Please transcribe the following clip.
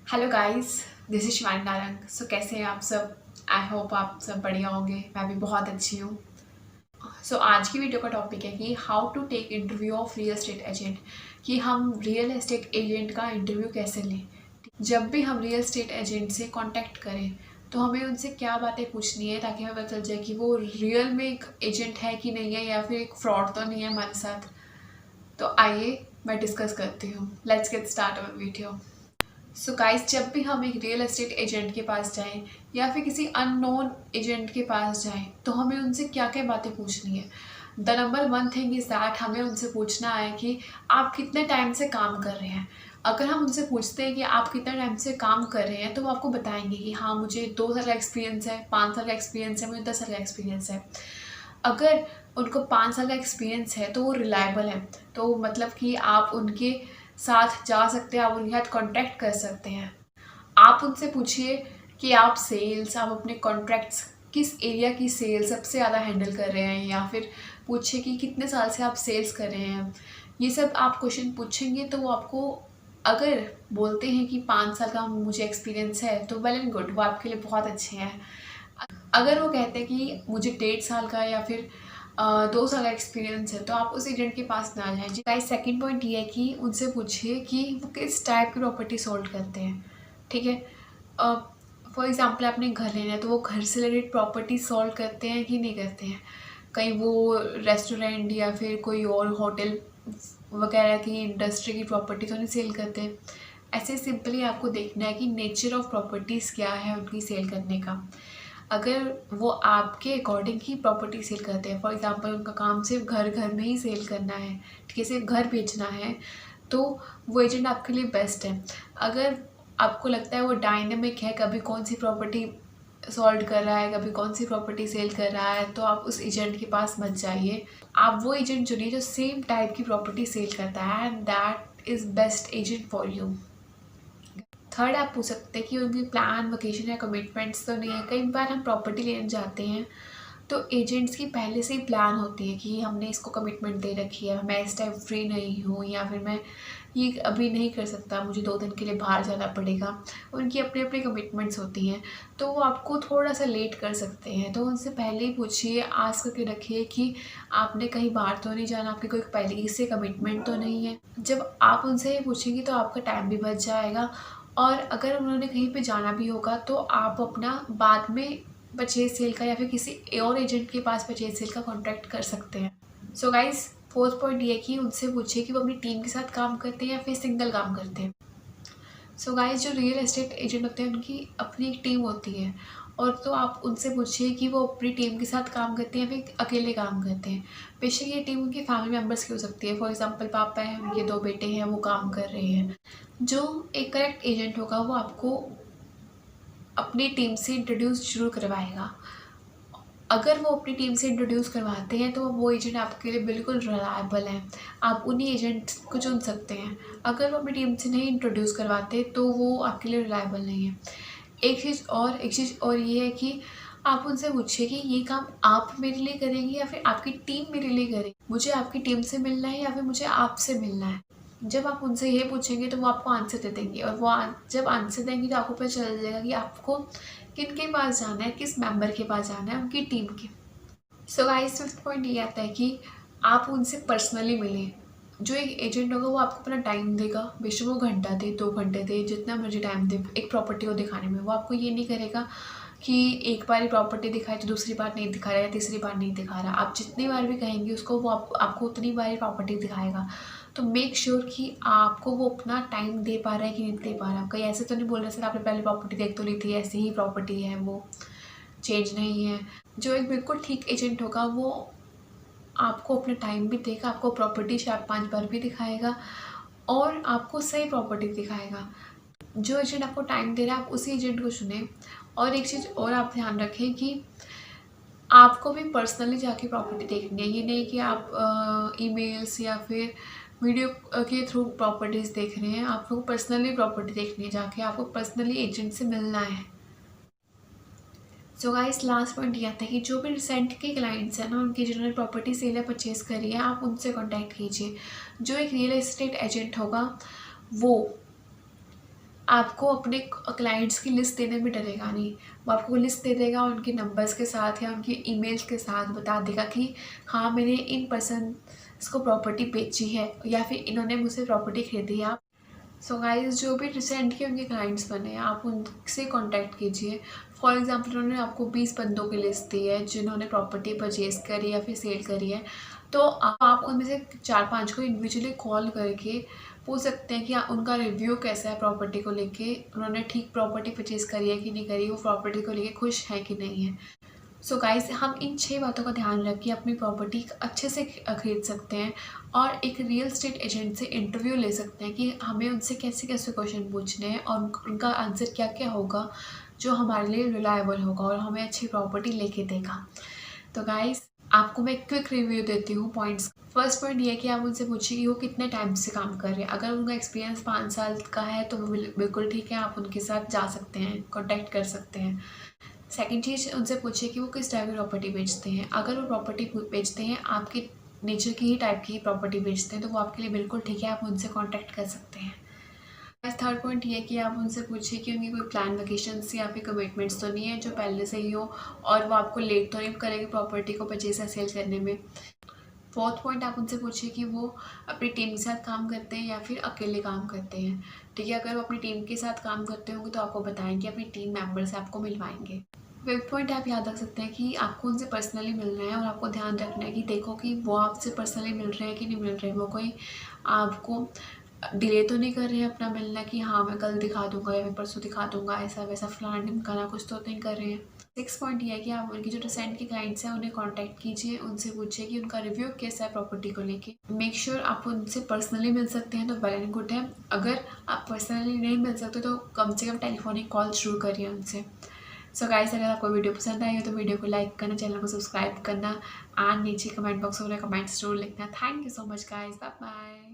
Hello guys, this is Shivani Narang. कैसे हैं आप सब? आई होप आप सब बढ़िया होंगे। मैं भी बहुत अच्छी हूँ। आज की वीडियो का टॉपिक है कि how to take interview of real estate agent, कि हम रियल एस्टेट एजेंट का इंटरव्यू कैसे लें। जब भी हम रियल एस्टेट एजेंट से कांटेक्ट करें तो हमें उनसे क्या बातें पूछनी है ताकि हमें पता चल जाए कि वो रियल में एक एजेंट है कि नहीं है, या फिर एक फ्रॉड तो नहीं है हमारे साथ। तो आइए मैं डिस्कस करती हूँ। Let's get start our video. Guys, जब भी हम एक रियल एस्टेट एजेंट के पास जाएं या फिर किसी अननोन एजेंट के पास जाएं तो हमें उनसे क्या क्या बातें पूछनी है। The number one thing is that हमें उनसे पूछना है कि आप कितने टाइम से काम कर रहे हैं। अगर हम उनसे पूछते हैं कि आप कितने टाइम से काम कर रहे हैं तो वो आपको बताएंगे कि हाँ, मुझे 2 साल का एक्सपीरियंस है, 5 साल का एक्सपीरियंस है, मुझे 10 साल का एक्सपीरियंस है। अगर उनको 5 साल का एक्सपीरियंस है तो वो रिलायबल है, तो मतलब कि आप उनके साथ जा सकते हैं, आप उनके साथ कांटेक्ट कर सकते हैं। आप उनसे पूछिए कि आप सेल्स, आप अपने कॉन्ट्रैक्ट्स किस एरिया की सेल सबसे ज़्यादा हैंडल कर रहे हैं, या फिर पूछिए कि कितने साल से आप सेल्स कर रहे हैं। ये सब आप क्वेश्चन पूछेंगे तो वो आपको, अगर बोलते हैं कि 5 साल का मुझे एक्सपीरियंस है तो वेल एंड गुड, वो आपके लिए बहुत अच्छे हैं। अगर वो कहते हैं कि मुझे 1.5 साल का या फिर 2 साल का एक्सपीरियंस है तो आप उस एजेंट के पास ना जाएं जी। गाइस, सेकंड पॉइंट ये है कि उनसे पूछिए कि वो किस टाइप की प्रॉपर्टी सोल्ड करते हैं। ठीक है, फॉर एग्जांपल आपने घर लेना है तो वो घर से रिलेटेड प्रॉपर्टी सॉल्व करते हैं कि नहीं करते हैं। कहीं वो रेस्टोरेंट या फिर कोई और होटल वगैरह की इंडस्ट्री की प्रॉपर्टी तो नहीं सेल करते। ऐसे सिंपली आपको देखना है कि नेचर ऑफ प्रॉपर्टीज़ क्या है उनकी सेल करने का। अगर वो आपके अकॉर्डिंग ही प्रॉपर्टी सेल करते हैं, फॉर एग्जांपल उनका काम सिर्फ घर घर में ही सेल करना है, ठीक है, सिर्फ घर बेचना है, तो वो एजेंट आपके लिए बेस्ट है। अगर आपको लगता है वो डायनेमिक है, कभी कौन सी प्रॉपर्टी सॉल्व कर रहा है, कभी कौन सी प्रॉपर्टी सेल कर रहा है, तो आप उस एजेंट के पास मत जाइए। आप वो एजेंट चुनिए जो सेम टाइप की प्रॉपर्टी सेल करता है, and that is best agent for you. Third, आप पूछ सकते हैं कि उनकी प्लान, वेकेशन या कमिटमेंट्स तो नहीं है। कई बार हम प्रॉपर्टी लेने जाते हैं तो एजेंट्स की पहले से ही प्लान होती है कि हमने इसको कमिटमेंट दे रखी है, मैं इस टाइम फ्री नहीं हूँ, या फिर मैं ये अभी नहीं कर सकता, मुझे 2 दिन के लिए बाहर जाना पड़ेगा। उनकी अपनी अपनी कमिटमेंट्स होती हैं, तो वो आपको थोड़ा सा लेट कर सकते हैं। तो उनसे पहले ही पूछिए, आस्क करके रखिए कि आपने कहीं बाहर तो नहीं जाना, आपकी कोई पहले से कमिटमेंट तो नहीं है। जब आप उनसे ये पूछेंगी तो आपका टाइम भी बच जाएगा, और अगर उन्होंने कहीं पे जाना भी होगा तो आप अपना बाद में परचेज सेल का या फिर किसी और एजेंट के पास परचेज सेल का कॉन्ट्रैक्ट कर सकते हैं। गाइस, फोर्थ पॉइंट ये है कि उनसे पूछिए कि वो अपनी टीम के साथ काम करते हैं या फिर सिंगल काम करते हैं। गाइस, जो रियल एस्टेट एजेंट होते हैं उनकी अपनी एक टीम होती है, और तो आप उनसे पूछिए कि वो अपनी टीम के साथ काम करते हैं या फिर अकेले काम करते हैं। बेशक ये टीम उनके फैमिली मेम्बर्स की हो सकती है, फॉर एग्जांपल पापा हैं, उनके 2 बेटे हैं, वो काम कर रहे हैं। जो एक करेक्ट एजेंट होगा वो आपको अपनी टीम से इंट्रोड्यूस जरूर करवाएगा। अगर वो अपनी टीम से इंट्रोड्यूस करवाते हैं तो वो एजेंट आपके लिए बिल्कुल रिलायबल है, आप उन्हीं एजेंट को चुन सकते हैं। अगर वो अपनी टीम से नहीं इंट्रोड्यूस करवाते तो वो आपके लिए रिलायबल नहीं है। एक चीज़ और ये है कि आप उनसे पूछिए कि ये काम आप मेरे लिए करेंगे या फिर आपकी टीम मेरे लिए करेगी। मुझे आपकी टीम से मिलना है या फिर मुझे आपसे मिलना है। जब आप उनसे ये पूछेंगे तो वो आपको आंसर दे देंगे, और वो जब आंसर देंगे तो आपको पता चल जाएगा कि आपको किन के पास जाना है, किस मेंबर के पास जाना है उनकी टीम के। गाइस, फिफ्थ पॉइंट ये आता है कि आप उनसे पर्सनली मिलें। जो एक एजेंट होगा वो आपको अपना टाइम देगा, बेशक वो घंटा दे, 2 घंटे दे, जितना मर्जी टाइम दे एक प्रॉपर्टी को दिखाने में। वो आपको ये नहीं करेगा कि एक बार ही प्रॉपर्टी दिखाए तो दूसरी बार नहीं दिखा रहा है, तीसरी बार नहीं दिखा रहा। आप जितनी बार भी कहेंगे उसको, वो आपको उतनी बार ही प्रॉपर्टी दिखाएगा। तो मेक श्योर कि आपको वो अपना टाइम दे पा रहा है कि नहीं दे पा रहा। कहीं ऐसे तो नहीं बोल रहे सर आपने पहले प्रॉपर्टी देख तो ली थी, ऐसी ही प्रॉपर्टी है, वो चेंज नहीं है। जो एक बिल्कुल ठीक एजेंट होगा वो आपको अपना टाइम भी देगा, आपको प्रॉपर्टी 4-5 बार भी दिखाएगा, और आपको सही प्रॉपर्टी दिखाएगा। जो एजेंट आपको टाइम दे रहा है आप उसी एजेंट को चुनें। और एक चीज़ और आप ध्यान रखें कि आपको भी पर्सनली जाके प्रॉपर्टी देखनी है। ये नहीं कि आप ईमेल्स या फिर वीडियो के थ्रू प्रॉपर्टीज़ देख रहे हैं। आपको पर्सनली प्रॉपर्टी देखनी है, जाके आपको पर्सनली एजेंट से मिलना है। गाइस, लास्ट पॉइंट ये आता है कि जो भी रिसेंट के क्लाइंट्स हैं ना, उनकी जिन्होंने प्रॉपर्टी सेल या परचेज़ करी है, आप उनसे कांटेक्ट कीजिए। जो एक रियल एस्टेट एजेंट होगा वो आपको अपने क्लाइंट्स की लिस्ट देने में डरेगा नहीं। वो आपको लिस्ट दे देगा उनके नंबर्स के साथ या उनके ईमेल्स के साथ, बता देगा कि हाँ, मैंने इन पर्सन्स को प्रॉपर्टी बेची है या फिर इन्होंने मुझसे प्रॉपर्टी खरीदी है। सो गाइस, जो भी रिसेंट के उनके क्लाइंट्स बने हैं, आप उनसे कांटेक्ट कीजिए। फॉर एग्जांपल, उन्होंने आपको 20 बंदों की लिस्ट दी है जिन्होंने प्रॉपर्टी परचेज़ करी या फिर सेल करी है, तो आप उनमें से 4-5 को इंडिविजुअली कॉल करके पूछ सकते हैं कि उनका रिव्यू कैसा है प्रॉपर्टी को लेके, उन्होंने ठीक प्रॉपर्टी परचेज़ करी है कि नहीं करी, वो प्रॉपर्टी को लेके खुश है कि नहीं है। सो गाइस, हम इन 6 बातों का ध्यान रख के अपनी प्रॉपर्टी अच्छे से खरीद सकते हैं और एक रियल एस्टेट एजेंट से इंटरव्यू ले सकते हैं कि हमें उनसे कैसे कैसे क्वेश्चन पूछने हैं और उनका आंसर क्या क्या होगा जो हमारे लिए रिलायबल होगा और हमें अच्छी प्रॉपर्टी लेके देगा। तो गाइस, आपको मैं क्विक रिव्यू देती हूँ पॉइंट्स। फर्स्ट पॉइंट ये है कि आप उनसे पूछिए कि वो कितने टाइम से काम कर रहे हैं। अगर उनका एक्सपीरियंस 5 साल का है तो बिल्कुल ठीक है, आप उनके साथ जा सकते हैं, कॉन्टैक्ट कर सकते हैं। सेकंड चीज़, उनसे पूछिए कि वो किस टाइप की प्रॉपर्टी बेचते हैं। अगर वो प्रॉपर्टी बेचते हैं आपके नेचर की ही टाइप की प्रॉपर्टी बेचते हैं तो वो आपके लिए बिल्कुल ठीक है, आप उनसे कांटेक्ट कर सकते हैं। थर्ड पॉइंट ये है कि आप उनसे पूछिए कि उनकी कोई प्लान वेकेशंस या फिर कमिटमेंट्स तो नहीं है जो पहले से ही हो और वो आपको लेट तो नहीं करेंगे प्रॉपर्टी को परचेज या सेल करने में। फोर्थ पॉइंट, आप उनसे पूछिए कि वो अपनी टीम के साथ काम करते हैं या फिर अकेले काम करते हैं। ठीक है, अगर वो अपनी टीम के साथ काम करते होंगे तो आपको बताएंगे, अपनी टीम मेंबर से आपको मिलवाएंगे। फिफ्थ पॉइंट, आप याद रख सकते हैं कि आपको उनसे पर्सनली मिलना है और आपको ध्यान रखना है कि देखो कि वो आपसे पर्सनली मिल रहे हैं कि नहीं मिल रहे हैं। वो कोई आपको डिले तो नहीं कर रहे हैं अपना मिलना कि हाँ मैं कल दिखा दूंगा या फिर परसों दिखा दूंगा, ऐसा वैसा फलाना ढिमकाना कुछ तो नहीं कर रहे हैं। सिक्स पॉइंट ये है कि आप उनकी जो रिसेंट के क्लाइंट्स हैं उन्हें कांटेक्ट कीजिए, उनसे पूछिए कि उनका रिव्यू कैसा है प्रॉपर्टी को लेके। मेक श्योर आप उनसे पर्सनली मिल सकते हैं तो वेल एंड गुड है। अगर आप पर्सनली नहीं मिल सकते तो कम से कम टेलीफोनिक कॉल शुरू करिए उनसे। सो गाइस, अगर आपको वीडियो पसंद आई हो तो वीडियो को लाइक करना, चैनल को सब्सक्राइब करना एंड नीचे कमेंट बॉक्स में कमेंट्स जरूर लिखना। Thank you so much guys, bye bye.